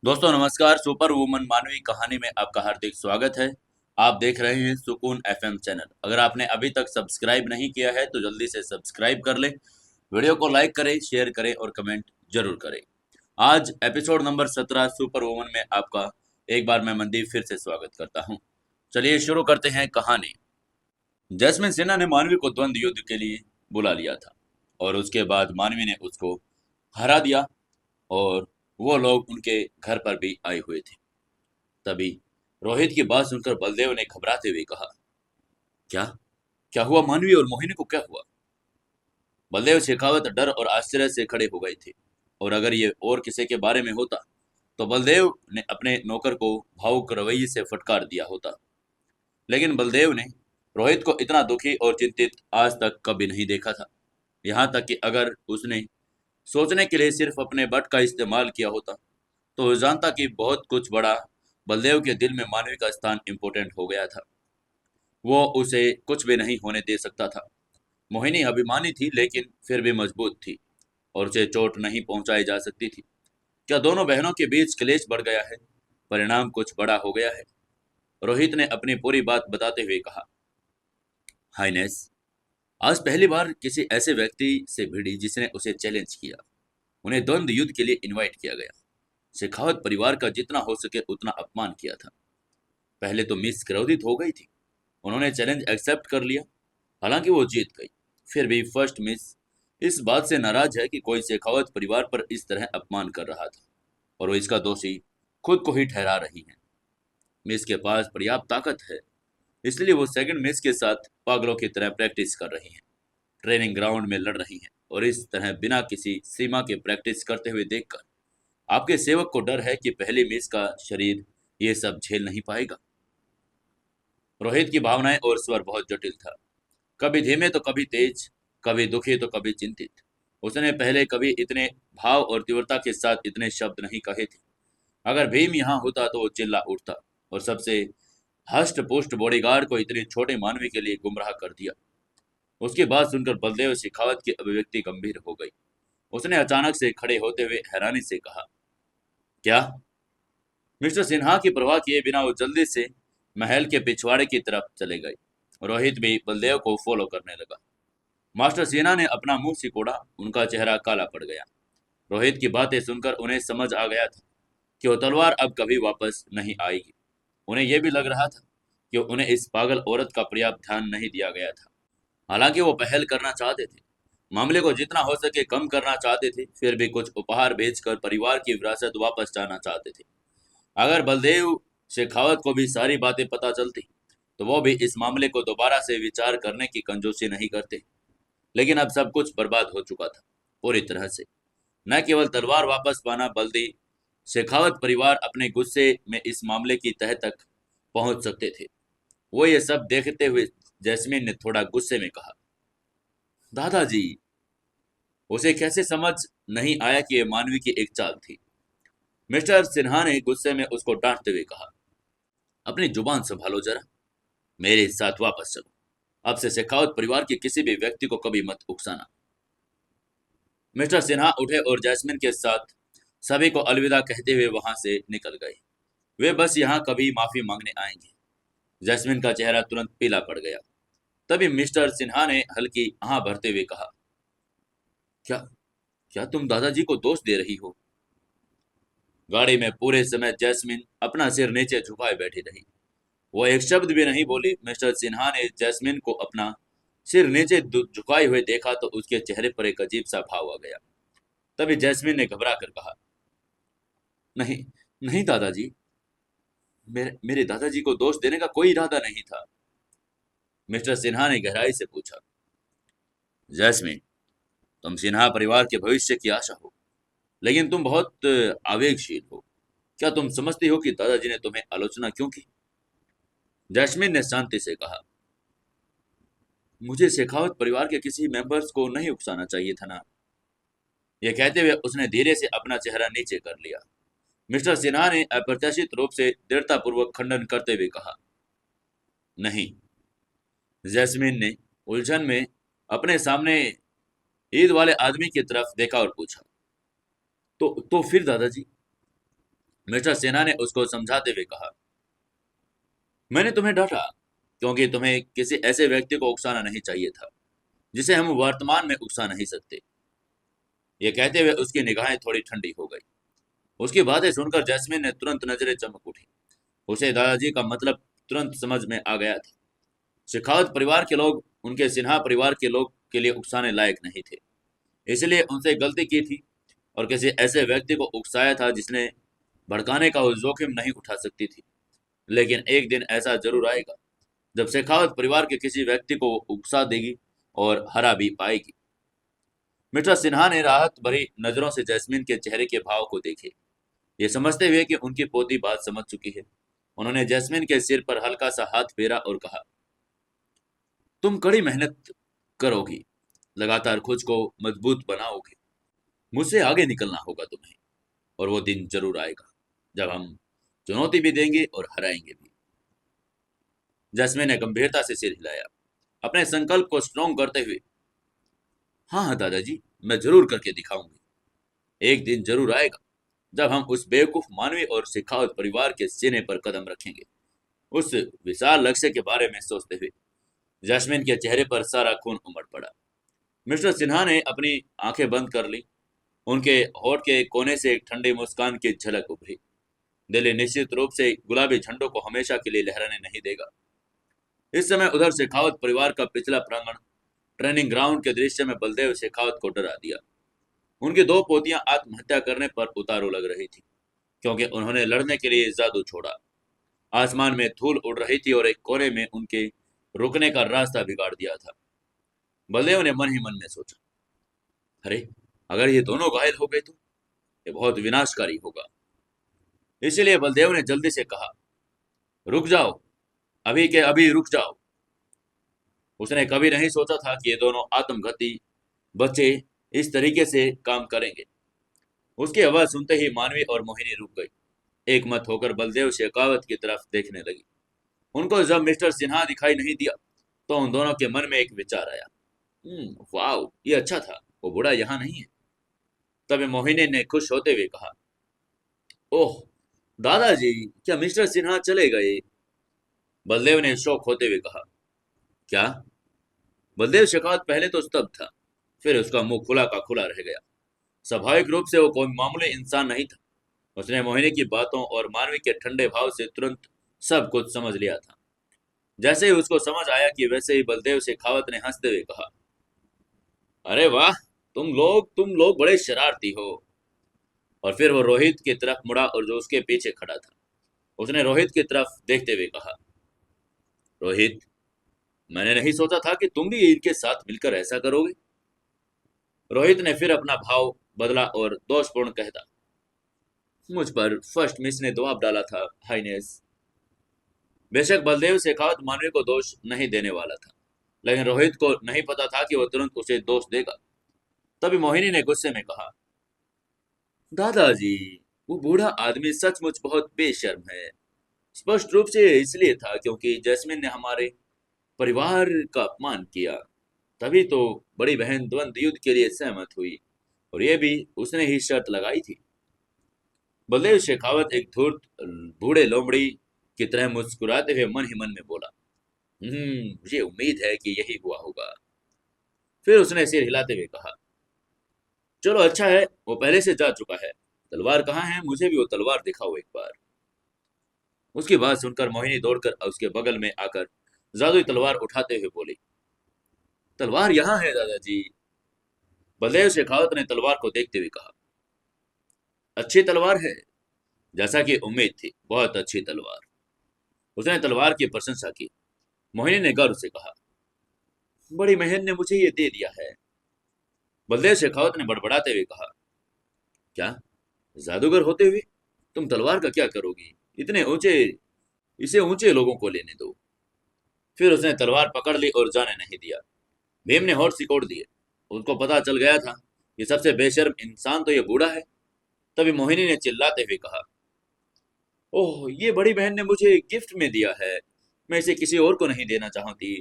दोस्तों नमस्कार। Super woman मानवी कहानी में आपका हार्दिक स्वागत है। आप देख रहे हैं सुकून एफएम चैनल। अगर आपने अभी तक सब्सक्राइब नहीं किया है तो जल्दी से सब्सक्राइब कर लें। वीडियो को लाइक करें, शेयर करें और कमेंट जरूर करें। आज एपिसोड नंबर 17 सुपर वुमन में आपका एक बार मैं मनदीप फिर से स्वागत करता हूं। चलिए शुरू करते हैं कहानी। जैस्मिन सिन्हा ने मानवी को द्वंद्व युद्ध के लिए बुला लिया था और उसके बाद मानवी ने उसको हरा दिया और वो लोग उनके घर पर भी आए हुए थे। तभी रोहित की बात सुनकर बलदेव ने घबराते हुए कहा, क्या क्या हुआ? मानवी और मोहिनी को क्या हुआ? बलदेव शेखावत डर और आश्चर्य से खड़े हो गए थे और अगर ये और किसी के बारे में होता तो बलदेव ने अपने नौकर को भावुक रवैये से फटकार दिया होता। लेकिन बलदेव ने रोहित को इतना दुखी और चिंतित आज तक कभी नहीं देखा था। यहाँ तक कि अगर उसने सोचने के लिए सिर्फ अपने बट का इस्तेमाल किया होता तो वो जानता कि बहुत कुछ बड़ा बलदेव के दिल में मानवी का स्थान इम्पोर्टेंट हो गया था। वो उसे कुछ भी नहीं होने दे सकता था। मोहिनी अभिमानी थी लेकिन फिर भी मजबूत थी और उसे चोट नहीं पहुंचाई जा सकती थी। क्या दोनों बहनों के बीच क्लेश बढ़ गया है? परिणाम कुछ बड़ा हो गया है। रोहित ने अपनी पूरी बात बताते हुए कहा, हाइनेस, आज पहली बार किसी ऐसे व्यक्ति से भिड़ी जिसने उसे चैलेंज किया। उन्हें द्वंद्व युद्ध के लिए इनवाइट किया गया। शेखावत परिवार का जितना हो सके उतना अपमान किया था। पहले तो मिस क्रोधित हो गई थी। उन्होंने चैलेंज एक्सेप्ट कर लिया। हालांकि वो जीत गई। फिर भी फर्स्ट मिस इस बात से नाराज है कि कोई शेखावत परिवार पर इस तरह अपमान कर रहा था और वो इसका दोषी खुद को ही ठहरा रही है। मिस के पास पर्याप्त ताकत है, इसलिए वो सेकंड मिस के साथ पागलों की तरह प्रैक्टिस कर रही हैं। ट्रेनिंग ग्राउंड में लड़ रही हैं और इस तरह बिना किसी सीमा के प्रैक्टिस करते हुए देखकर आपके सेवक को डर है कि पहली मिस का शरीर ये सब झेल नहीं पाएगा। रोहित की भावनाएं और स्वर बहुत जटिल था। कभी धीमे तो कभी तेज, कभी दुखी तो कभी चिंतित। उसने पहले कभी इतने भाव और तीव्रता के साथ इतने शब्द नहीं कहे थे। अगर भीम यहाँ होता तो वो चिल्ला उठता और सबसे हष्ट पुष्ट बॉडीगार्ड को इतनी छोटे मानवी के लिए गुमराह कर दिया। उसकी बात सुनकर बलदेव शेखावत की अभिव्यक्ति गंभीर हो गई। उसने अचानक से खड़े होते हुए हैरानी से कहा, क्या? मिस्टर सिन्हा की परवाह किए बिना वो जल्दी से महल के पिछवाड़े की तरफ चले गए। रोहित भी बलदेव को फॉलो करने लगा। मास्टर सिन्हा ने अपना मुंह सिकोड़ा। उनका चेहरा काला पड़ गया। रोहित की बातें सुनकर उन्हें समझ आ गया था कि वो तलवार अब कभी वापस नहीं आएगी। उन्हें यह भी लग रहा था कि उन्हें इस पागल औरत का पर्याप्त ध्यान नहीं दिया गया था। हालांकि वो पहल करना चाहते थे, मामले को जितना हो सके कम करना चाहते थे, फिर भी कुछ उपहार भेजकर परिवार की विरासत वापस चाहना चाहते थे। अगर बलदेव शेखावत को भी सारी बातें पता चलती तो वो भी इस मामले को दोबारा से विचार करने की कंजूसी नहीं करते। लेकिन अब सब कुछ बर्बाद हो चुका था, पूरी तरह से। न केवल तलवार वापस पाना बल्कि शेखावत परिवार अपने गुस्से में इस मामले की तह तक पहुंच सकते थे। वो ये सब देखते हुए जैस्मीन ने थोड़ा गुस्से में कहा, दादाजी। उसे कैसे समझ नहीं आया कि यह मानवी की एक चाल थी। मिस्टर सिन्हा ने गुस्से में उसको डांटते हुए कहा, अपनी जुबान संभालो जरा। मेरे साथ वापस चलो। अब से शेखावत परिवार के किसी भी व्यक्ति को कभी मत उकसाना। मिस्टर सिन्हा उठे और जैस्मिन के साथ सभी को अलविदा कहते हुए वहां से निकल गए। वे बस यहाँ कभी माफी मांगने आएंगे। जैस्मिन का चेहरा तुरंत पीला पड़ गया। तभी मिस्टर सिन्हा ने हल्की आह भरते हुए कहा, क्या क्या तुम दादाजी को दोष दे रही हो? गाड़ी में पूरे समय जैस्मिन अपना सिर नीचे झुकाए बैठी रही। वो एक शब्द भी नहीं बोली। मिस्टर सिन्हा ने जैस्मिन को अपना सिर नीचे झुकाए हुए देखा तो उसके चेहरे पर एक अजीब सा भाव आ गया। तभी जैस्मिन ने घबरा कर कहा, नहीं नहीं दादाजी, मेरे दादाजी को दोष देने का कोई इरादा नहीं था। मिस्टर सिन्हा ने गहराई से पूछा, जैस्मिन, तुम सिन्हा परिवार के भविष्य की आशा हो, लेकिन तुम बहुत आवेगशील हो। क्या तुम समझती हो कि दादाजी ने तुम्हें आलोचना क्यों की? जैस्मिन ने शांति से कहा, मुझे शेखावत परिवार के किसी मेंबर्स को नहीं उकसाना चाहिए था ना। यह कहते हुए उसने धीरे से अपना चेहरा नीचे कर लिया। मिस्टर सिन्हा ने अप्रत्याशित रूप से दृढ़तापूर्वक खंडन करते हुए कहा, नहीं। जैस्मिन ने उलझन में अपने सामने ईद वाले आदमी की तरफ देखा और पूछा, तो फिर दादाजी? मिस्टर सिन्हा ने उसको समझाते हुए कहा, मैंने तुम्हें डांटा क्योंकि तुम्हें किसी ऐसे व्यक्ति को उकसाना नहीं चाहिए था जिसे हम वर्तमान में उकसा नहीं सकते। ये कहते हुए उसकी निगाहें थोड़ी ठंडी हो गई। उसकी बातें सुनकर जैस्मिन ने तुरंत नजरें चमक उठी। उसे दादाजी का मतलब तुरंत समझ में आ गया था। शेखावत परिवार के लोग उनके सिन्हा परिवार के लोग के लिए उकसाने लायक नहीं थे, इसलिए उनसे गलती की थी और किसी ऐसे व्यक्ति को उकसाया था जिसने भड़काने का वो जोखिम नहीं उठा सकती थी। लेकिन एक दिन ऐसा जरूर आएगा जब शेखावत परिवार के किसी व्यक्ति को उकसा देगी और हरा भी पाएगी। मिस्टर सिन्हा ने राहत भरी नजरों से जैस्मिन के चेहरे के भाव को देखे, ये समझते हुए कि उनकी पोती बात समझ चुकी है। उन्होंने जैस्मिन के सिर पर हल्का सा हाथ फेरा और कहा, तुम कड़ी मेहनत करोगी, लगातार खुद को मजबूत बनाओगे। मुझसे आगे निकलना होगा तुम्हें, और वो दिन जरूर आएगा जब हम चुनौती भी देंगे और हराएंगे भी। जैस्मिन ने गंभीरता से सिर हिलाया, अपने संकल्प को स्ट्रॉन्ग करते हुए। हाँ हाँ दादाजी, मैं जरूर करके दिखाऊंगी। एक दिन जरूर आएगा जब हम उस बेवकूफ मानवी और शेखावत परिवार के सीने पर कदम रखेंगे। उस विशाल लक्ष्य के बारे में सोचते हुए जैस्मिन के चेहरे पर सारा खून उमड़ पड़ा। मिस्टर सिन्हा ने अपनी आंखें बंद कर ली। उनके होठ के कोने से एक ठंडी मुस्कान की झलक उभरी। दिल्ली निश्चित रूप से गुलाबी झंडों को हमेशा के लिए लहराने नहीं देगा। इस समय उधर शेखावत परिवार का पिछला प्रांगण ट्रेनिंग ग्राउंड के दृश्य में बलदेव शेखावत को डरा दिया। उनकी दो पोतियां आत्महत्या करने पर उतारू लग रही थी क्योंकि उन्होंने लड़ने के लिए जादू छोड़ा। आसमान में धूल उड़ रही थी और एक कोने में उनके रुकने का रास्ता बिगाड़ दिया था। बलदेव ने मन ही मन में सोचा, अरे अगर ये दोनों घायल हो गए तो ये बहुत विनाशकारी होगा। इसीलिए बलदेव ने जल्दी से कहा, रुक जाओ, अभी के अभी रुक जाओ। उसने कभी नहीं सोचा था कि ये दोनों आत्मघाती बच्चे इस तरीके से काम करेंगे। उसकी आवाज सुनते ही मानवी और मोहिनी रुक गई। एक मत होकर बलदेव शेखावत की तरफ देखने लगी। उनको जब मिस्टर सिन्हा दिखाई नहीं दिया तो उन दोनों के मन में एक विचार आया, वाह, ये अच्छा था, वो बूढ़ा यहाँ नहीं है। तभी मोहिनी ने खुश होते हुए कहा, ओह दादाजी, क्या मिस्टर सिन्हा चले गए? बलदेव ने शौक होते हुए कहा, क्या? बलदेव शेखावत पहले तो स्तब्ध था, फिर उसका मुंह खुला का खुला रह गया। स्वाभाविक रूप से वो कोई मामूली इंसान नहीं था। उसने मोहिनी की बातों और मानवी के ठंडे भाव से तुरंत सब कुछ समझ लिया था। जैसे ही उसको समझ आया कि वैसे ही बलदेव शेखावत ने हंसते हुए कहा, अरे वाह, तुम लोग बड़े शरारती हो। और फिर वो रोहित की तरफ मुड़ा और जो उसके पीछे खड़ा था उसने रोहित की तरफ देखते हुए कहा, रोहित, मैंने नहीं सोचा था कि तुम भी इनके साथ मिलकर ऐसा करोगे। रोहित ने फिर अपना भाव बदला और दोषपूर्ण कहता, मुझ पर फर्स्ट मिस ने दबाव डाला था हाइनेस। बेशक बलदेव शेखावत मानवी को दोष नहीं देने वाला था, लेकिन रोहित को नहीं पता था कि वह तुरंत उसे दोष देगा। तभी मोहिनी ने गुस्से में कहा, दादाजी, वो बूढ़ा आदमी सचमुच बहुत बेशर्म है। स्पष्ट रूप से इसलिए था क्योंकि जैस्मिन ने हमारे परिवार का अपमान किया, तभी तो बड़ी बहन द्वंद्व युद्ध के लिए सहमत हुई, और ये भी उसने ही शर्त लगाई थी। बलदेव शेखावत एक धूर्त बूढ़े लोमड़ी की तरह मुस्कुराते हुए मन ही मन में बोला, मुझे उम्मीद है कि यही हुआ होगा। फिर उसने सिर हिलाते हुए कहा, चलो अच्छा है, वो पहले से जा चुका है। तलवार कहाँ है? मुझे भी वो तलवार दिखाओ एक बार। उसकी बात सुनकर मोहिनी दौड़कर उसके बगल में आकर जादुई तलवार उठाते हुए बोली, तलवार यहाँ है दादाजी। बलदेव शेखावत ने तलवार को देखते हुए कहा, अच्छी तलवार है, जैसा कि उम्मीद थी, बहुत अच्छी तलवार। उसने तलवार की प्रशंसा की। मोहिनी ने गर्व से कहा, बड़ी बहन ने मुझे ये दे दिया है। बलदेव शेखावत ने बड़बड़ाते हुए कहा, क्या? जादूगर होते हुए तुम तलवार का क्या करोगी? इतने ऊंचे इसे ऊंचे लोगों को लेने दो। फिर उसने तलवार पकड़ ली और जाने नहीं दिया। भीम ने होठ सिकोड़ दिए। उसको पता चल गया था कि सबसे बेशर्म इंसान तो ये बूढ़ा है। तभी मोहिनी ने चिल्लाते हुए कहा, ओह, ये बड़ी बहन ने मुझे गिफ्ट में दिया है, मैं इसे किसी और को नहीं देना चाहती।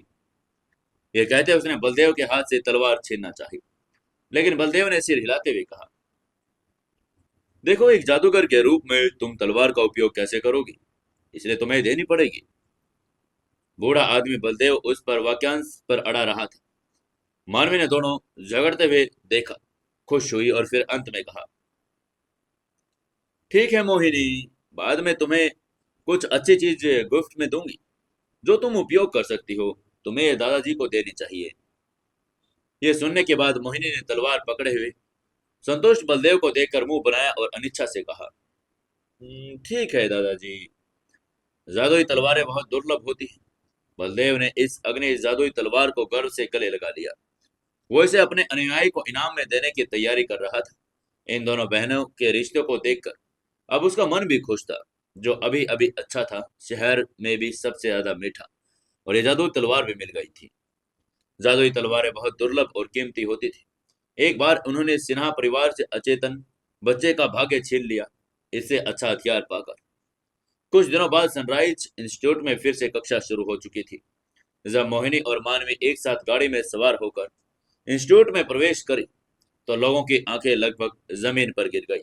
ये कहते उसने बलदेव के हाथ से तलवार छीनना चाही, लेकिन बलदेव ने सिर हिलाते हुए कहा, देखो, एक जादूगर के रूप में तुम तलवार का उपयोग कैसे करोगी, इसलिए तुम्हें देनी पड़ेगी। बूढ़ा आदमी बलदेव उस पर वाक्यांश पर अड़ा रहा था। मानवी ने दोनों झगड़ते हुए देखा, खुश हुई और फिर अंत में कहा, ठीक है मोहिनी, बाद में तुम्हें कुछ अच्छी चीज गिफ्ट में दूंगी जो तुम उपयोग कर सकती हो। तुम्हें ये दादाजी को देनी चाहिए। ये सुनने के बाद मोहिनी ने तलवार पकड़े हुए संतुष्ट बलदेव को देखकर मुंह बनाया और अनिच्छा से कहा, ठीक है दादाजी। जादुई तलवारें बहुत दुर्लभ होती हैं। बलदेव ने इस अग्नि जादुई तलवार को गर्व से गले लगा लिया। वो इसे अपने अनुयायी को इनाम में देने की तैयारी कर रहा था। इन दोनों बहनों के रिश्ते को देखकर अब उसका मन भी खुश था। जो अभी अभी अच्छा था, शहर में भी सबसे ज्यादा मीठा, और ये जादुई तलवार भी मिल गई थी। जादुई तलवारें बहुत दुर्लभ और कीमती होती थी। एक बार उन्होंने सिन्हा परिवार से अचेतन बच्चे का भाग्य छीन लिया, इससे अच्छा हथियार पाकर। कुछ दिनों बाद सनराइज इंस्टीट्यूट में फिर से कक्षा शुरू हो चुकी थी। जब मोहिनी और मानवी एक साथ गाड़ी में सवार होकर इंस्टीट्यूट में प्रवेश करी तो लोगों की आंखें लगभग जमीन पर गिर गई।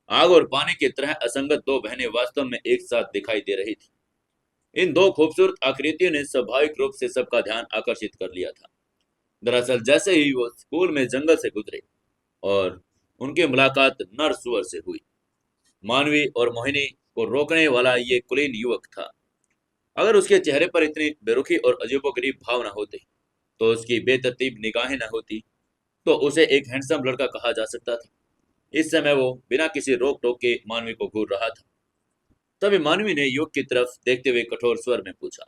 आग और पानी की तरह असंगत दो बहनें वास्तव में एक साथ दिखाई दे रही थी। इन दो खूबसूरत आकृतियों ने स्वाभाविक रूप से सबका ध्यान आकर्षित कर लिया था। दरअसल जैसे ही वो स्कूल में जंगल से गुजरे और उनकी मुलाकात नर सुअर से हुई, मानवी और मोहिनी को रोकने वाला ये कुलीन युवक था। अगर उसके चेहरे पर इतनी बेरुखी और अजीबोगरीब भाव न होते, तो उसकी बेतरतीब निगाहें न होती, तो उसे एक हैंडसम लड़का कहा जा सकता था। इस समय वो बिना किसी रोक टोक के मानवी को घूर रहा था। तभी मानवी ने युवक की तरफ देखते हुए कठोर स्वर में पूछा,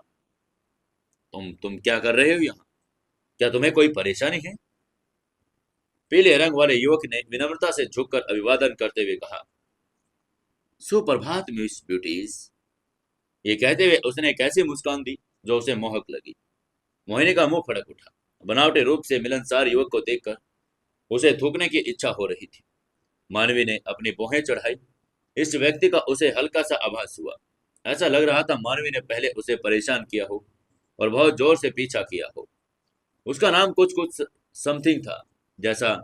तुम क्या कर रहे हो यहाँ? क्या तुम्हें कोई परेशानी है? पीले रंग वाले युवक ने विनम्रता से झुककर अभिवादन करते हुए कहा, सुप्रभात मिस ब्यूटीज। ये कहते हुए उसने एक ऐसी मुस्कान दी जो उसे मोहक लगी। मोहिनी का मुंह फड़क उठा। बनावटी रूप से मिलनसार युवक को देखकर उसे थूकने की इच्छा हो रही थी। मानवी ने अपनी भौहें चढ़ाई। इस व्यक्ति का उसे हल्का सा आभास हुआ। ऐसा लग रहा था मानवी ने पहले उसे परेशान किया हो और बहुत जोर से पीछा किया हो। उसका नाम कुछ कुछ समथिंग था जैसा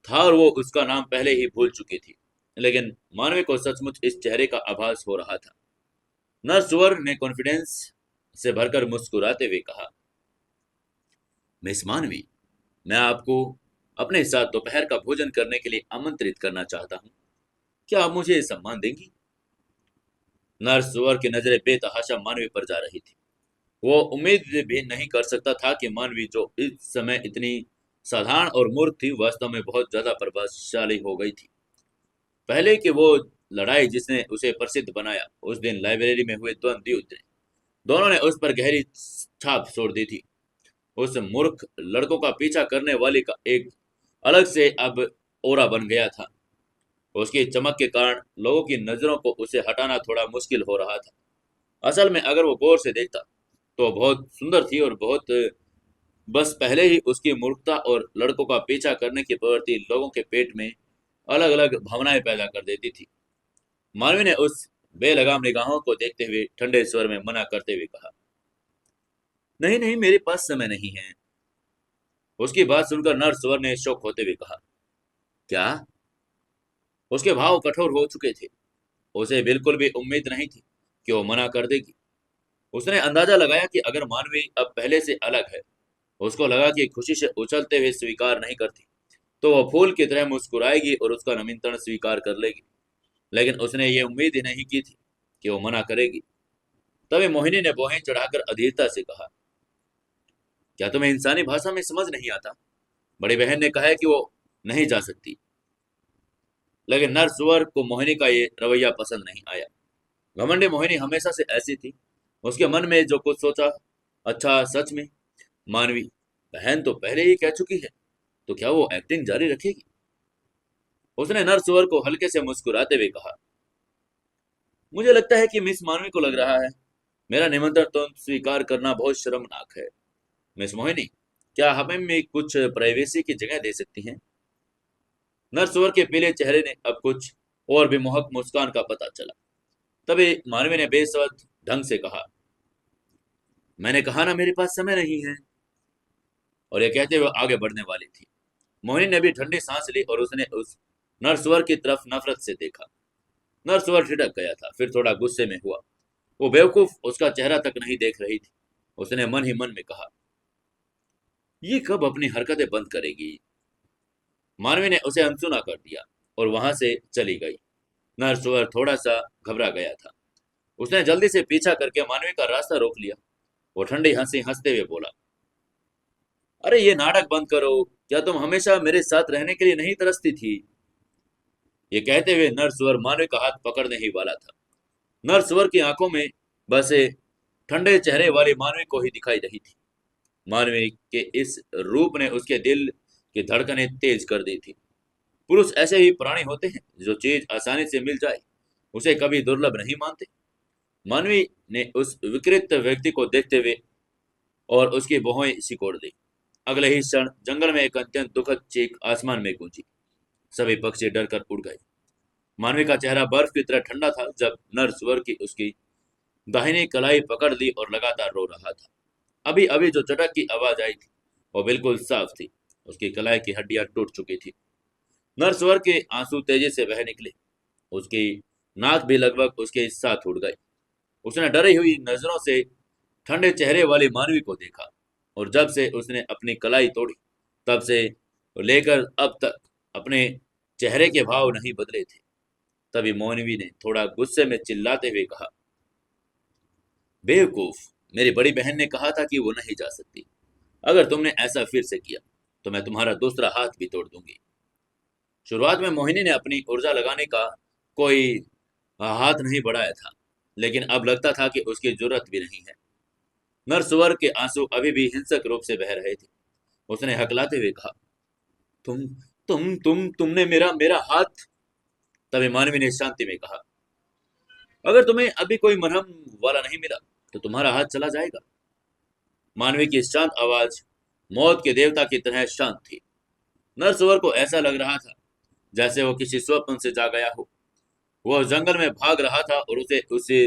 था, और वो उसका नाम पहले ही भूल चुकी थी। लेकिन मानवी को सचमुच इस चेहरे का आभास हो रहा था। नरसुअर ने कॉन्फिडेंस से भरकर मुस्कुराते हुए कहा, मिस मानवी, मैं आपको अपने साथ दोपहर का भोजन करने के लिए आमंत्रित करना चाहता हूँ। क्या आप मुझे सम्मान देंगी? नरसुअर की नजरें बेतहाशा मानवी पर जा रही थी। वो उम्मीद भी नहीं कर सकता था कि मानवी, जो इस समय इतनी साधारण और मूर्ख थी, वास्तव में बहुत ज्यादा प्रभावशाली हो गई थी। पहले कि वो लड़ाई जिसने उसे प्रसिद्ध बनाया, उस दिन लाइब्रेरी में हुए द्वंद्व युद्ध, दोनों ने उस पर गहरी छाप छोड़ दी थी। उस मूर्ख लड़कों का पीछा करने वाली का एक अलग से अब ओरा बन गया था। उसकी चमक के कारण लोगों की नजरों को उसे हटाना थोड़ा मुश्किल हो रहा था। असल में अगर वो गौर से देखता तो बहुत सुंदर थी, और बहुत बस पहले ही उसकी मूर्खता और लड़कों का पीछा करने की प्रवृत्ति लोगों के पेट में अलग अलग भावनाएं पैदा कर देती थी। मानवी ने उस बेलगाम निगाहों को देखते हुए ठंडे स्वर में मना करते हुए कहा, नहीं नहीं, मेरे पास समय नहीं है। उसकी बात सुनकर नरस्वर ने शौक होते हुए कहा, क्या? उसके भाव कठोर हो चुके थे। उसे बिल्कुल भी उम्मीद नहीं थी कि वो मना कर देगी। उसने अंदाजा लगाया कि अगर मानवी अब पहले से अलग है, उसको लगा कि खुशी से उछलते हुए स्वीकार नहीं करती, तो वह फूल की तरह मुस्कुराएगी और उसका निमंत्रण स्वीकार कर लेगी। लेकिन उसने ये उम्मीद ही नहीं की थी कि वो मना करेगी। तभी मोहिनी ने भौहें चढ़ाकर अधीरता से कहा, क्या तुम्हें इंसानी भाषा में समझ नहीं आता? बड़ी बहन ने कहा है कि वो नहीं जा सकती। लेकिन नरसुअर को मोहिनी का ये रवैया पसंद नहीं आया। घमंडी मोहिनी हमेशा से ऐसी थी। उसके मन में जो कुछ सोचा, अच्छा सच में मानवी बहन तो पहले ही कह चुकी है, तो क्या वो एक्टिंग जारी रखेगी? उसने नरसुअर को हल्के से मुस्कुराते हुए कहा, मुझे लगता है कि मिस मानवी को लग रहा है मेरा निमंत्रण तो स्वीकार करना बहुत शर्मनाक है। मिस मोहिनी, क्या हमें में कुछ प्राइवेसी की जगह दे सकती हैं? नरसुअर के पीले चेहरे ने अब कुछ और भी मोहक मुस्कान का पता चला। तभी मानवी ने बेसवद ढंग से कहा, मैंने कहा ना मेरे पास समय नहीं है। और ये कहते हुए आगे बढ़ने वाली थी। मोहिनी ने भी ठंडी सांस ली और उसने उस नरसुवर की तरफ नफरत से देखा। नरसुवर ठिठक गया था, फिर थोड़ा गुस्से में हुआ। वो बेवकूफ उसका चेहरा तक नहीं देख रही थी। उसने मन ही मन में कहा, ये कब अपनी हरकतें बंद करेगी। मानवी ने उसे अनसुना कर दिया और वहां से चली गई। नरसुवर थोड़ा सा घबरा गया था। उसने जल्दी से पीछा करके मानवी का रास्ता रोक लिया। वो ठंडी हंसी हंसते हुए बोला, अरे ये नाटक बंद करो। क्या तुम हमेशा मेरे साथ रहने के लिए नहीं तरसती थी। ये कहते हुए नरसुवर मानवी का हाथ पकड़ने ही वाला था। नरसुवर की आंखों में बसे ठंडे चेहरे वाली मानवी को ही दिखाई रही थी। मानवी के इस रूप ने उसके दिल की धड़कनें तेज कर दी थी। पुरुष ऐसे ही प्राणी होते हैं, जो चीज आसानी से मिल जाए उसे कभी दुर्लभ नहीं मानते। मानवी ने उस विकृत व्यक्ति को देखते हुए और उसकी भौहें सिकोड़ दी। अगले ही क्षण जंगल में एक अत्यंत दुखद चीख आसमान में गूंजी। सभी पक्षी डरकर उड़ गए। मानवी का चेहरा बर्फ की तरह ठंडा था जब नरसुवर की उसकी दाहिनी कलाई पकड़ ली और लगातार रो रहा था। अभी अभी जो चटक की आवाज आई थी वो बिल्कुल साफ थी। उसकी कलाई की हड्डियां टूट चुकी थी। नरसुवर के आंसू तेजी से बह निकले। उसकी नाक भी लगभग उसके साथ उड़ गई। उसने डरी हुई नजरों से ठंडे चेहरे वाली मानवी को देखा और जब से उसने अपनी कलाई तोड़ी तब से लेकर अब तक अपने चेहरे के भाव नहीं बदले थे। तभी मानवी ने थोड़ा गुस्से में चिल्लाते हुए कहा, बेवकूफ, मेरी बड़ी बहन ने कहा था कि वो नहीं जा सकती। अगर तुमने ऐसा फिर से किया तो मैं तुम्हारा दूसरा हाथ भी तोड़ दूंगी। शुरुआत में मोहिनी ने अपनी ऊर्जा लगाने का कोई हाथ नहीं बढ़ाया था, लेकिन अब लगता था कि उसकी जरूरत भी नहीं है। नरसुवर के आंसू अभी भी हिंसक रूप से बह रहे थे। उसने हकलाते हुए कहा, तुम तुमने मेरा मेरा हाथ। तभी मानवी ने शांति में कहा, अगर तुम्हें अभी कोई मरहम वाला नहीं मिला तो तुम्हारा हाथ चला जाएगा। मानवी की शांत आवाज मौत के देवता की तरह शांत थी। नरसुवर को ऐसा लग रहा था जैसे वो किसी स्वप्न से जा गया हो। वह जंगल में भाग रहा था और उसे उसे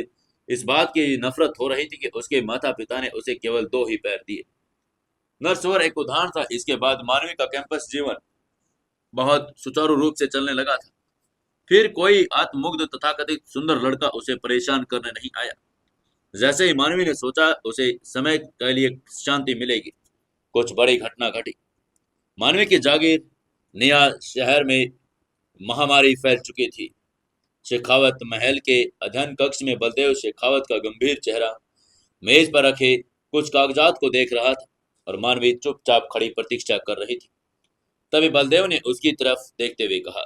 इस बात की नफरत हो रही थी कि उसके माता पिता ने उसे केवल दो ही पैर दिए। नरसुवर एक उदाहरण था। इसके बाद मानवी का कैंपस जीवन बहुत सुचारू रूप से चलने लगा था। फिर कोई आत्ममुग्ध तथाकथित सुंदर लड़का उसे परेशान करने नहीं आया। जैसे ही मानवी ने सोचा उसे समय के लिए शांति मिलेगी, कुछ बड़ी घटना घटी। मानवी की जागीर निया शहर में महामारी फैल चुकी थी। शेखावत महल के अध्ययन कक्ष में बलदेव शेखावत का गंभीर चेहरा मेज पर रखे कुछ कागजात को देख रहा था और मानवी चुपचाप खड़ी प्रतीक्षा कर रही थी। तभी बलदेव ने उसकी तरफ देखते हुए कहा,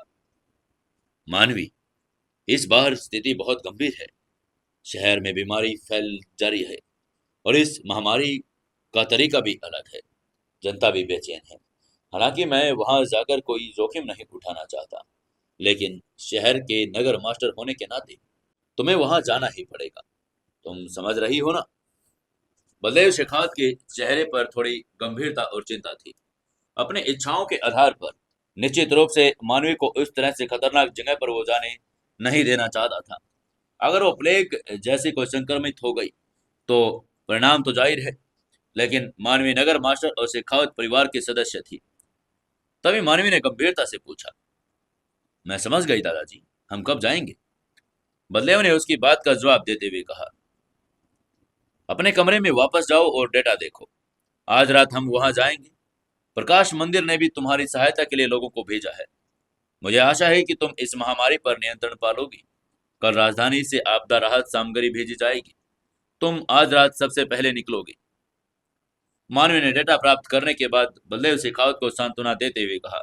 मानवी, इस बार स्थिति बहुत गंभीर है। शहर में बीमारी फैल जारी है और इस महामारी का तरीका भी अलग है। जनता भी बेचैन है। हालांकि मैं वहां जाकर कोई जोखिम नहीं उठाना चाहता, लेकिन शहर के नगर मास्टर होने के नाते तुम्हें वहां जाना ही पड़ेगा। तुम समझ रही हो ना। बलदेव शेखावत के चेहरे पर थोड़ी गंभीरता और चिंता थी। अपनी इच्छाओं के आधार पर निश्चित रूप से मानवी को उस तरह से खतरनाक जगह पर वो जाने नहीं देना चाहता था। अगर वो प्लेग जैसी कोई संक्रमित हो गई तो परिणाम तो जाहिर है, लेकिन मानवी नगर मास्टर और शेखावत परिवार के सदस्य थी। तभी मानवी ने गंभीरता से पूछा, मैं समझ गई दादाजी, हम कब जाएंगे। बलदेव ने उसकी बात का जवाब देते हुए कहा, अपने कमरे में वापस जाओ और डेटा देखो। आज रात हम वहां जाएंगे। प्रकाश मंदिर ने भी तुम्हारी सहायता के लिए लोगों को भेजा है। मुझे आशा है कि तुम इस महामारी पर नियंत्रण पालोगी। कल राजधानी से आपदा राहत सामग्री भेजी जाएगी। तुम आज रात सबसे पहले निकलोगे। मानवी ने डेटा प्राप्त करने के बाद बलदेव शेखावत को सांत्वना देते हुए कहा,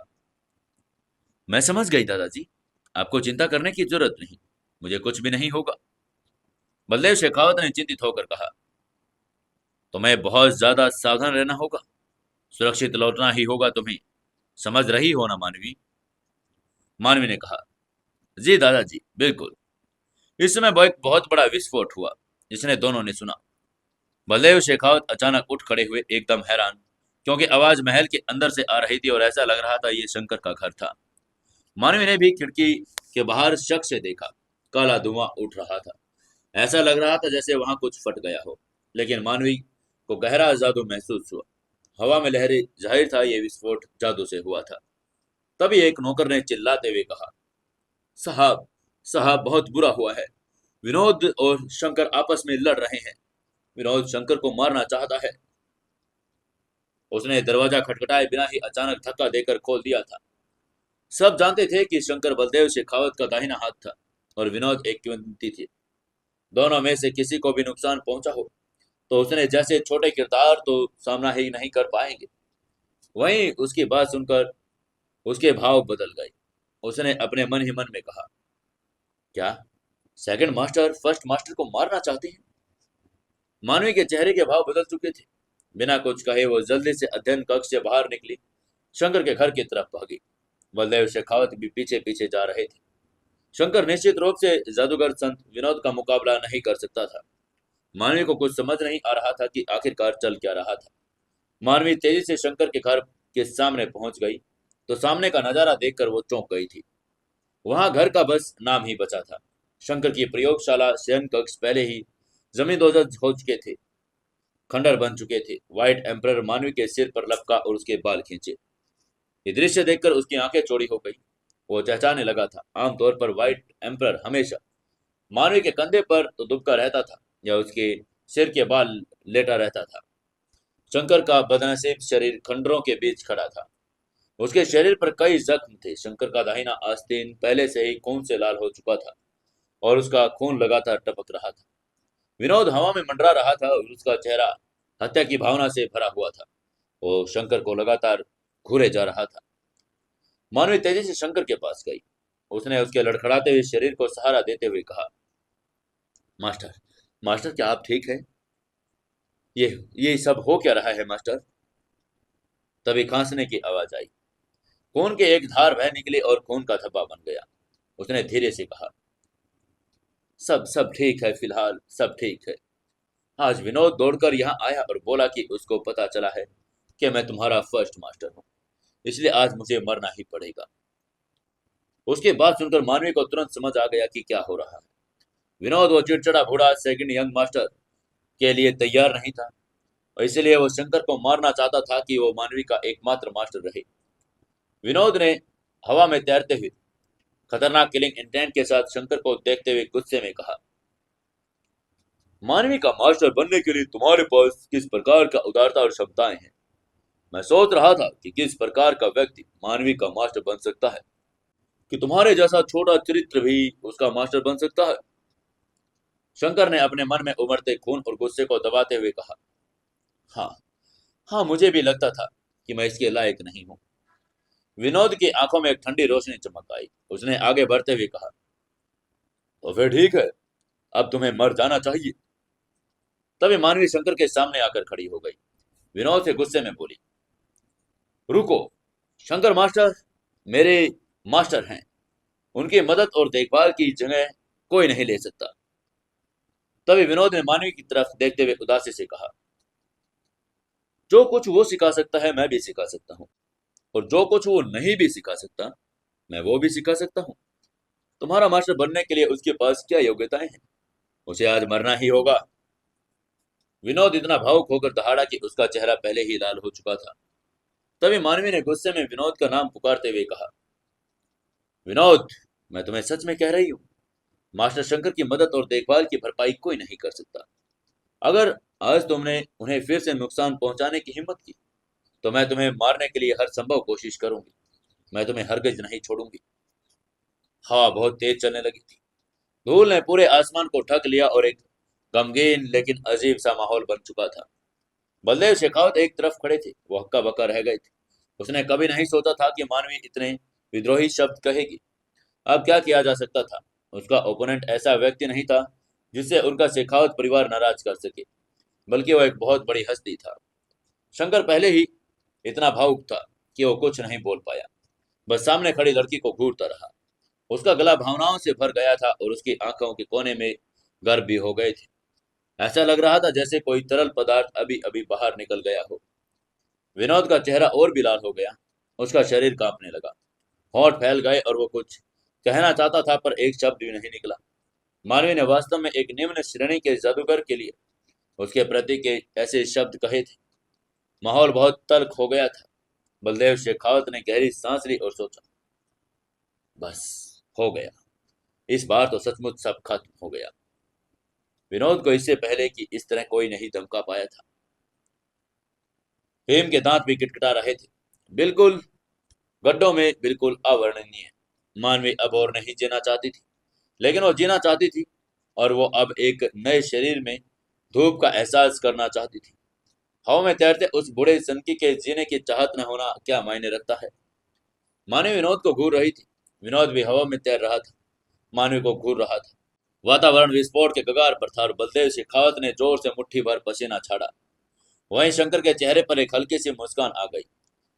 मैं समझ गई दादाजी, आपको चिंता करने की जरूरत नहीं। मुझे कुछ भी नहीं होगा। बलदेव शेखावत ने चिंतित होकर कहा, तुम्हें बहुत ज्यादा सावधान रहना होगा। सुरक्षित लौटना ही होगा तुम्हें। समझ रही हो ना मानवी। मानवी ने कहा, जी दादाजी, बिल्कुल। इस समय एक बहुत बड़ा विस्फोट हुआ जिसने दोनों ने सुना। बलदेव शेखावत अचानक उठ खड़े हुए, एकदम हैरान, क्योंकि आवाज महल के अंदर से आ रही थी और ऐसा लग रहा था ये शंकर का घर था। मानवी ने भी खिड़की के बाहर शक से देखा। काला धुआं उठ रहा था। ऐसा लग रहा था जैसे वहां कुछ फट गया हो, लेकिन मानवी को गहरा जादू महसूस हुआ। हवा में लहरें, जाहिर था यह विस्फोट जादू से हुआ था। तभी एक नौकर ने चिल्लाते हुए कहा, साहब, साहब बहुत बुरा हुआ है। विनोद और शंकर आपस में लड़ रहे हैं। विनोद शंकर को मारना चाहता है। उसने दरवाजा खटखटाए बिना ही अचानक धक्का देकर खोल दिया था। सब जानते थे कि शंकर बलदेव शेखावत का दाहिना हाथ था और विनोद एक कीमती थी। दोनों में से किसी को भी नुकसान पहुंचा हो तो उसने जैसे छोटे किरदार तो सामना ही नहीं कर पाएंगे। वहीं उसकी बात सुनकर उसके भाव बदल गए। उसने अपने मन ही मन में कहा, क्या सेकंड मास्टर फर्स्ट मास्टर को मारना चाहते हैं? मानवी के चेहरे के भाव बदल चुके थे। बिना कुछ कहे वो जल्दी से अध्ययन कक्ष से बाहर निकली, शंकर के घर की तरफ भागी। बलदेव शेखावत भी पीछे पीछे जा रहे थे। शंकर निश्चित रूप से जादूगर संत विनोद का मुकाबला नहीं कर सकता था। मानवी को कुछ समझ नहीं आ रहा था कि आखिरकार चल क्या रहा था। मानवी तेजी से शंकर के घर के सामने पहुंच गई तो सामने का नजारा देखकर वो चौंक गई थी। वहां घर का बस नाम ही बचा था। शंकर की प्रयोगशाला शयन कक्ष पहले ही जमींदोजर हो चुके थे, खंडर बन चुके थे। व्हाइट एम्परर मानवी के सिर पर लपका और उसके बाल खींचे। ये दृश्य देखकर उसकी आंखें चौड़ी हो गई। वो चहचहाने लगा था। आमतौर पर व्हाइट एम्परर हमेशा मानवी के कंधे पर तो दुबका रहता था या उसके सिर के बाल लेटा रहता था। शंकर का बदनसीब शरीर खंडरों के बीच खड़ा था। उसके शरीर पर कई जख्म थे। शंकर का दाहिना आस्तीन पहले से ही खून से लाल हो चुका था और उसका खून लगातार टपक रहा था। विनोद हवा में मंडरा रहा था और उसका चेहरा हत्या की भावना से भरा हुआ था। वो शंकर को लगातार घूरे जा रहा था। मानवी तेजी से शंकर के पास गई। उसने उसके लड़खड़ाते हुए शरीर को सहारा देते हुए कहा, मास्टर, मास्टर क्या आप ठीक है? ये ये सब हो क्या रहा है मास्टर? तभी खांसने की आवाज आई। खून के एक धार बह निकली और खून का धब्बा बन गया। उसने धीरे से कहा, सब सब ठीक है, फिलहाल सब ठीक है। आज विनोद दौड़कर यहाँ आया और बोला कि उसको पता चला है कि मैं तुम्हारा फर्स्ट मास्टर हूँ, इसलिए आज मुझे मरना ही पड़ेगा। उसकी बात सुनकर मानवी को तुरंत समझ आ गया कि क्या हो रहा है। विनोद वो चिड़चिड़ा बूढ़ा सेकंड यंग मास्टर के लिए तैयार नहीं था और इसलिए वो शंकर को मारना चाहता था कि वो मानवी का एकमात्र मास्टर रहे। विनोद ने हवा में तैरते हुए खतरनाक किलिंग इंटेंट के साथ शंकर को देखते हुए गुस्से में कहा, मानवी का मास्टर बनने के लिए तुम्हारे पास किस प्रकार का उदारता और क्षमताएं हैं? मैं सोच रहा था कि किस प्रकार का व्यक्ति मानवी का मास्टर बन सकता है, कि तुम्हारे जैसा छोटा चरित्र भी उसका मास्टर बन सकता है। शंकर ने अपने मन में उमड़ते खून और गुस्से को दबाते हुए कहा, हाँ, हाँ, मुझे भी लगता था कि मैं इसके लायक नहीं हूं। विनोद की आंखों में एक ठंडी रोशनी चमक आई। उसने आगे बढ़ते हुए कहा, तो फिर ठीक है, अब तुम्हें मर जाना चाहिए। तभी मानवी शंकर के सामने आकर खड़ी हो गई। विनोद से गुस्से में बोली, रुको, शंकर मास्टर मेरे मास्टर हैं। उनकी मदद और देखभाल की जगह कोई नहीं ले सकता। तभी विनोद ने मानवी की तरफ देखते हुए उदासी से कहा, जो कुछ वो सिखा सकता है मैं भी सिखा सकता हूँ, और जो कुछ वो नहीं भी सिखा सकता मैं वो भी सिखा सकता हूँ। तुम्हारा मास्टर बनने के लिए उसके पास क्या योग्यताएं हैं? उसे आज मरना ही होगा। विनोद इतना भावुक होकर दहाड़ा कि उसका चेहरा पहले ही लाल हो चुका था। तभी मानवी ने गुस्से में विनोद का नाम पुकारते हुए कहा, विनोद, मैं तुम्हें सच में कह रही हूँ, मास्टर शंकर की मदद और देखभाल की भरपाई कोई नहीं कर सकता। अगर आज तुमने उन्हें फिर से नुकसान पहुंचाने की हिम्मत की तो मैं तुम्हें मारने के लिए हर संभव कोशिश करूंगी। मैं तुम्हें हरगिज नहीं छोड़ूंगी। हवा बहुत तेज चलने लगी थी। धूल ने पूरे आसमान को ढक लिया और एक गमगीन लेकिन अजीब सा माहौल बन चुका था। बलदेव शेखावत एक तरफ खड़े थे। वो हक्का बक्का रह गए थे। उसने कभी नहीं सोचा था कि मानवी इतने विद्रोही शब्द कहेगी। अब क्या किया जा सकता था? उसका ओपोनेंट ऐसा व्यक्ति नहीं था जिससे उनका शेखावत परिवार नाराज कर सके, बल्कि वो एक बहुत बड़ी हस्ती था। शंकर पहले ही इतना भावुक था कि वो कुछ नहीं बोल पाया, बस सामने खड़ी लड़की को घूरता रहा। उसका गला भावनाओं से भर गया था और उसकी आंखों के कोने में गर्व भी हो गए थे। ऐसा लग रहा था जैसे कोई तरल पदार्थ अभी अभी बाहर निकल गया हो। विनोद का चेहरा और भी लाल हो गया। उसका शरीर कांपने लगा। होंठ फैल गए और वो कुछ कहना चाहता था पर एक शब्द भी नहीं निकला। मानवी ने वास्तव में एक निम्न श्रेणी के जादूगर के लिए उसके प्रति के ऐसे शब्द कहे थे। माहौल बहुत तल्ख हो गया था। बलदेव शेखावत ने गहरी सांस ली और सोचा, बस हो गया, इस बार तो सचमुच सब खत्म हो गया। विनोद को इससे पहले कि इस तरह कोई नहीं धमका पाया था। हेम के दांत भी किटकिटा रहे थे, बिल्कुल गड्ढों में, बिल्कुल अवर्णनीय। मानवी अब और नहीं जीना चाहती थी, लेकिन वो जीना चाहती थी, और वो अब एक नए शरीर में धूप का एहसास करना चाहती थी। हवा में तैरते उस बूढ़े सनकी के जीने की चाहत न होना क्या मायने रखता है। मानवी विनोद को घूर रही थी, विनोद भी हवा में तैर रहा था, मानवी को घूर रहा था। वातावरण विस्फोट के कगार पर था और बलदेव शेखावत ने जोर से मुट्ठी भर पसीना छाड़ा। वहीं शंकर के चेहरे पर एक हल्की सी मुस्कान आ गई,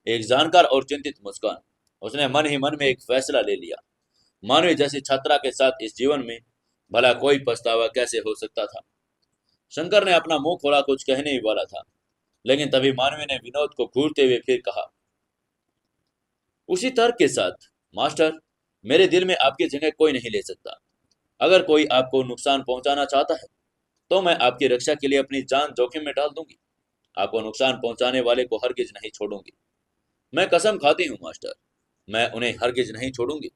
एक जानकार और चिंतित मुस्कान। उसने मन ही मन में एक फैसला ले लिया। मानवी जैसी छात्रा के साथ इस जीवन में भला कोई पछतावा कैसे हो सकता था। शंकर ने अपना मुंह खोला, कुछ कहने ही वाला था, लेकिन तभी मानवी ने विनोद को घूरते हुए फिर कहा, उसी तर्क के साथ, मास्टर, मेरे दिल में आपकी जगह कोई नहीं ले सकता। अगर कोई आपको नुकसान पहुंचाना चाहता है तो मैं आपकी रक्षा के लिए अपनी जान जोखिम में डाल दूंगी। आपको नुकसान पहुंचाने वाले को हरगिज नहीं छोड़ूंगी। मैं कसम खाती हूँ मास्टर, मैं उन्हें हरगिज नहीं छोड़ूंगी।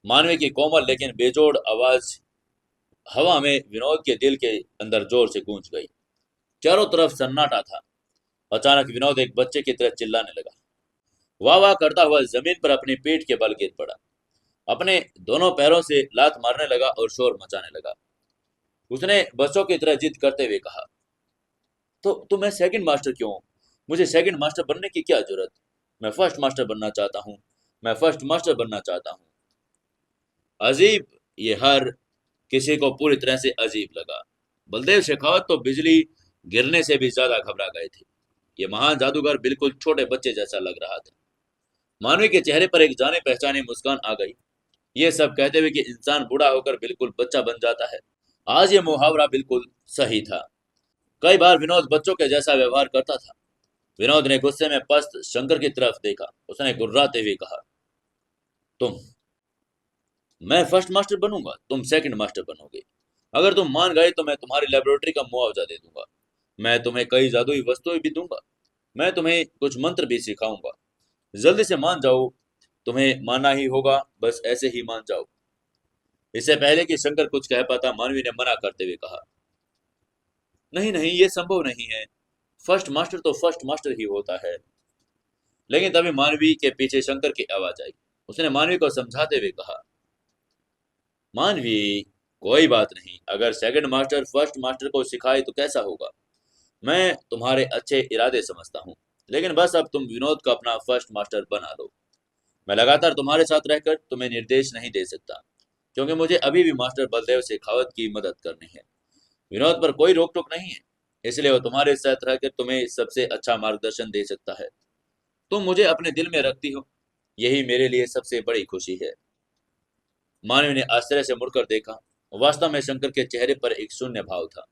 मानवी की कोमल लेकिन बेजोड़ आवाज हवा में विनोद के दिल के अंदर जोर से गूंज गई। चारों तरफ सन्नाटा था। अचानक विनोद एक बच्चे की तरह चिल्लाने लगा, वाह वाह करता हुआ जमीन पर अपनी पीठ के बल गिर पड़ा, अपने दोनों पैरों से लात मारने लगा और शोर मचाने लगा। उसने बच्चों की तरह जिद करते हुए कहा, तो मैं सेकंड मास्टर क्यों हूं? मुझे सेकंड मास्टर बनने की क्या जरूरत? मैं फर्स्ट मास्टर बनना चाहता हूँ, मैं फर्स्ट मास्टर बनना चाहता हूँ। अजीब, ये हर किसी को पूरी तरह से अजीब लगा। बलदेव शेखावत तो बिजली गिरने से भी ज्यादा घबरा गए थे। ये महान जादूगर बिल्कुल छोटे बच्चे जैसा लग रहा था। मानवी के चेहरे पर एक जाने पहचाने मुस्कान आ गई, ये सब कहते हुए कि इंसान बूढ़ा होकर बिल्कुल बच्चा बन जाता है। आज ये मुहावरा बिल्कुल सही था। कई बार विनोद बच्चों के जैसा व्यवहार करता था। विनोद ने गुस्से में पस्त शंकर की तरफ देखा। उसने गुर्राते हुए कहा, तुम, मैं फर्स्ट मास्टर बनूंगा, तुम सेकंड मास्टर बनोगे। अगर तुम मान गए तो मैं तुम्हारी लेबोरेटरी का मुआवजा दे दूंगा। मैं तुम्हें कई जादुई वस्तुएं भी दूंगा। मैं तुम्हें कुछ मंत्र भी सिखाऊंगा। जल्दी से मान जाओ, तुम्हें मानना ही होगा, बस ऐसे ही मान जाओ। इससे पहले कि शंकर कुछ कह पाता, मानवी ने मना करते हुए कहा, नहीं नहीं, ये संभव नहीं है। फर्स्ट मास्टर तो फर्स्ट मास्टर ही होता है। लेकिन तभी मानवी के पीछे शंकर की आवाज आई। उसने मानवी को समझाते हुए कहा, मानवी, कोई बात नहीं, अगर सेकंड मास्टर फर्स्ट मास्टर को सिखाए तो कैसा होगा। मैं तुम्हारे अच्छे इरादे समझता हूँ, लेकिन बस अब तुम विनोद को अपना फर्स्ट मास्टर बना लो। मैं लगातार तुम्हारे साथ रहकर तुम्हें निर्देश नहीं दे सकता, क्योंकि मुझे अभी भी मास्टर बलदेव शेखावत की मदद करनी है। विनोद पर कोई रोक टोक नहीं है, इसलिए वो तुम्हारे साथ रहकर तुम्हें सबसे अच्छा मार्गदर्शन दे सकता है। तुम मुझे अपने दिल में रखती हो, यही मेरे लिए सबसे बड़ी खुशी है। मानवी ने आश्चर्य से मुड़कर देखा। वास्तव में शंकर के चेहरे पर एक शून्य भाव था।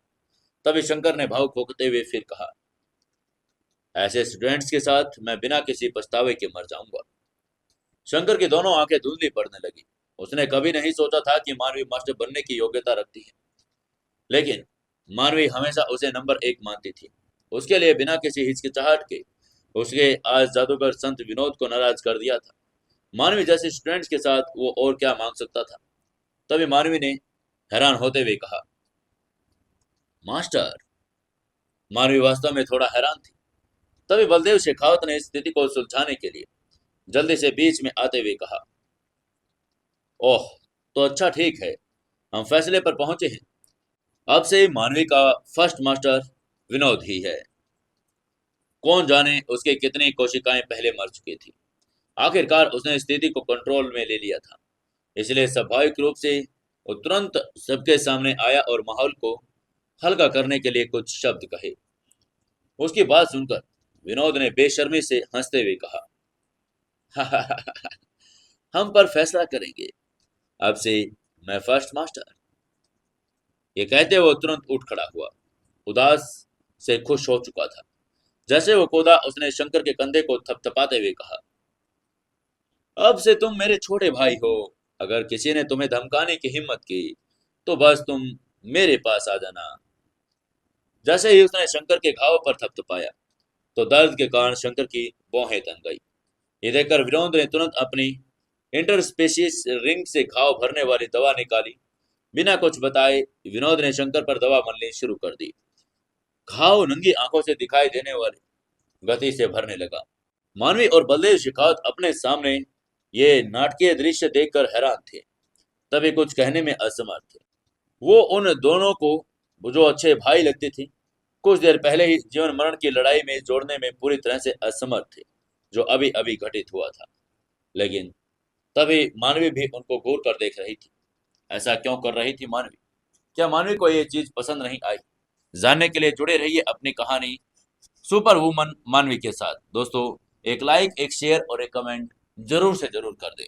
तभी शंकर ने भाव खोकते हुए फिर कहा, ऐसे स्टूडेंट्स के साथ मैं बिना किसी पछतावे के मर जाऊंगा। शंकर की दोनों आंखें धुंधली पड़ने लगी। उसने कभी नहीं सोचा था कि मानवी मास्टर बनने की योग्यता रखती है, लेकिन मानवी हमेशा उसे नंबर एक मानती थी। उसके लिए बिना किसी हिचकिचाहट के उसके आज जादूगर संत विनोद को नाराज कर दिया था। मानवी जैसे स्टूडेंट्स के साथ वो और क्या मांग सकता था। तभी मानवी ने हैरान होते हुए कहा, मास्टर। मानवी वास्तव में थोड़ा हैरान थी। तभी बलदेव शेखावत ने स्थिति को सुलझाने के लिए जल्दी से बीच में आते हुए कहा, ओह, तो अच्छा ठीक है, हम फैसले पर पहुंचे हैं। अब से मानवी का फर्स्ट मास्टर विनोद ही है। कौन जाने उसके कितनी कोशिकाएं पहले मर चुकी थी। आखिरकार उसने स्थिति को कंट्रोल में ले लिया था, इसलिए स्वाभाविक रूप से वो तुरंत सबके सामने आया और माहौल को हल्का करने के लिए कुछ शब्द कहे। उसकी बात सुनकर विनोद ने बेशर्मी से हंसते हुए कहा, हम पर फैसला करेंगे, अब से मैं फर्स्ट मास्टर। ये कहते हुए वो तुरंत उठ खड़ा हुआ, उदास से खुश हो चुका था। जैसे वो कूदा, उसने शंकर के कंधे को थपथपाते हुए कहा, अब से तुम मेरे छोटे भाई हो। अगर किसी ने तुम्हें धमकाने की हिम्मत की तो बस तुम मेरे पास आ जाना। जैसे ही उसने शंकर के घाव पर थपथपाया तो दर्द के कारण शंकर की भौहें तन गई। ये देखकर विनोद ने तुरंत अपनी इंटरस्पेशियस रिंग से घाव भरने वाली दवा निकाली। बिना कुछ बताए विनोद ने शंकर पर दवा मलनी शुरू कर दी। घाव नंगी आंखों से दिखाई देने वाली गति से भरने लगा। मानवी और बलदेव शेखावत अपने सामने ये नाटकीय दृश्य देखकर हैरान थे, तभी कुछ कहने में असमर्थ थे। वो उन दोनों को जो अच्छे भाई लगते थे, कुछ देर पहले ही जीवन मरण की लड़ाई में जोड़ने में पूरी तरह से असमर्थ थे, जो अभी अभी घटित हुआ था। लेकिन तभी मानवी भी उनको घूर कर देख रही थी। ऐसा क्यों कर रही थी मानवी? क्या मानवी को ये चीज पसंद नहीं आई? जानने के लिए जुड़े रहिए अपनी कहानी सुपर वुमन मानवी के साथ। दोस्तों, एक लाइक, एक शेयर और एक कमेंट जरूर से जरूर कर दें।